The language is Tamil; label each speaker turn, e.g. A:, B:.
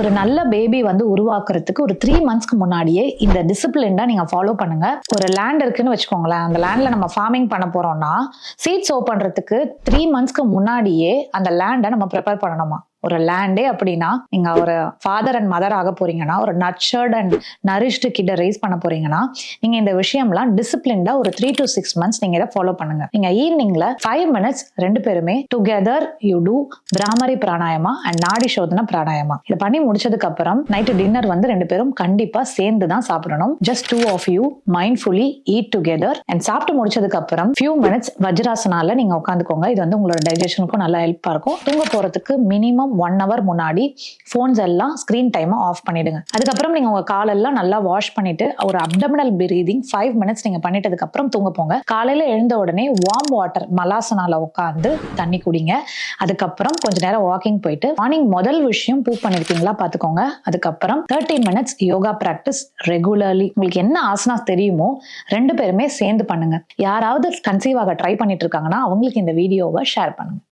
A: ஒரு நல்ல பேபி வந்து உருவாக்குறதுக்கு ஒரு 3 மந்த்ஸ்க்கு முன்னாடியே இந்த டிசிப்ளின்டா நீங்க ஃபாலோ பண்ணுங்க. ஒரு லேண்ட் இருக்குன்னு வச்சுக்கோங்களேன், அந்த லேண்ட்ல நம்ம ஃபார்மிங் பண்ண போறோம்னா சீட் சோ பண்றதுக்கு 3 மந்த்ஸ்க்கு முன்னாடியே அந்த லேண்டை நம்ம ப்ரிப்பேர் பண்ணணுமா. ஒரு லேண்டே அப்படின்னா நீங்க ஒரு ஃபாதர் அண்ட் மதர் ஆக போறீங்கன்னா, ஒரு நர்ச்சர்ட் அண்ட் நரிஷ்டு கிட்ட ரைஸ் பண்ண போறீங்கன்னா, நீங்க இந்த விஷயம்லாம் டிசிப்ளின்டா ஒரு 3 to 6 மந்த்ஸ் நீங்க இதை ஃபாலோ பண்ணுங்க. நீங்க ஈவினிங்ல 5 மினிட்ஸ் 2 பேருமே together you do Bhramari pranayama and Nadi Shodhana pranayama. இதை பண்ணி முடிச்சதுக்கு அப்புறம் நைட்டு டின்னர் வந்து 2 பேரும் கண்டிப்பா சேர்ந்து தான் சாப்பிடணும். Just 2 of you mindfully eat together and சாப்பிட்டு முடிச்சதுக்கு அப்புறம் ஃபியூ மினிட்ஸ் வஜ்ராசனால நீங்க உட்காந்துக்கோங்க. இது வந்து உங்களோட டைஜஷனுக்கும் நல்லா ஹெல்ப்பா இருக்கும். தூங்க போறதுக்கு மினிமம் 1 hour முன்னாடி போன்ஸ் எல்லாம் ஸ்கிரீன் டைமை ஆஃப் பண்ணிடுங்க. அதுக்கப்புறம் நீங்க உங்க காலெல்லாம் நல்லா வாஷ் பண்ணிட்டு ஒரு அப்டமினல் பிரீதிங் 5 மினிட்ஸ் நீங்க பண்ணிட்டதுக்கு அப்புறம் தூங்க போங்க. காலையில எழுந்த உடனே வார்ம் வாட்டர் மலாசனால உட்காந்து தண்ணி குடிங்க. அதுக்கப்புறம் கொஞ்ச நேரம் வாக்கிங் போயிட்டு மார்னிங் முதல் விஷயம் பூ பண்ணிருக்கீங்களா பாத்துக்கோங்க. அதுக்கப்புறம் 30 மினிட்ஸ் யோகா பிராக்டிஸ் ரெகுலர்லி. உங்களுக்கு என்ன ஆசனாஸ் தெரியுமோ 2 பேருமே சேர்ந்து பண்ணுங்க. யாராவது கன்சீவ் ஆக ட்ரை பண்ணிட்டு இருக்காங்கன்னா அவங்களுக்கு இந்த வீடியோவை ஷேர் பண்ணுங்க.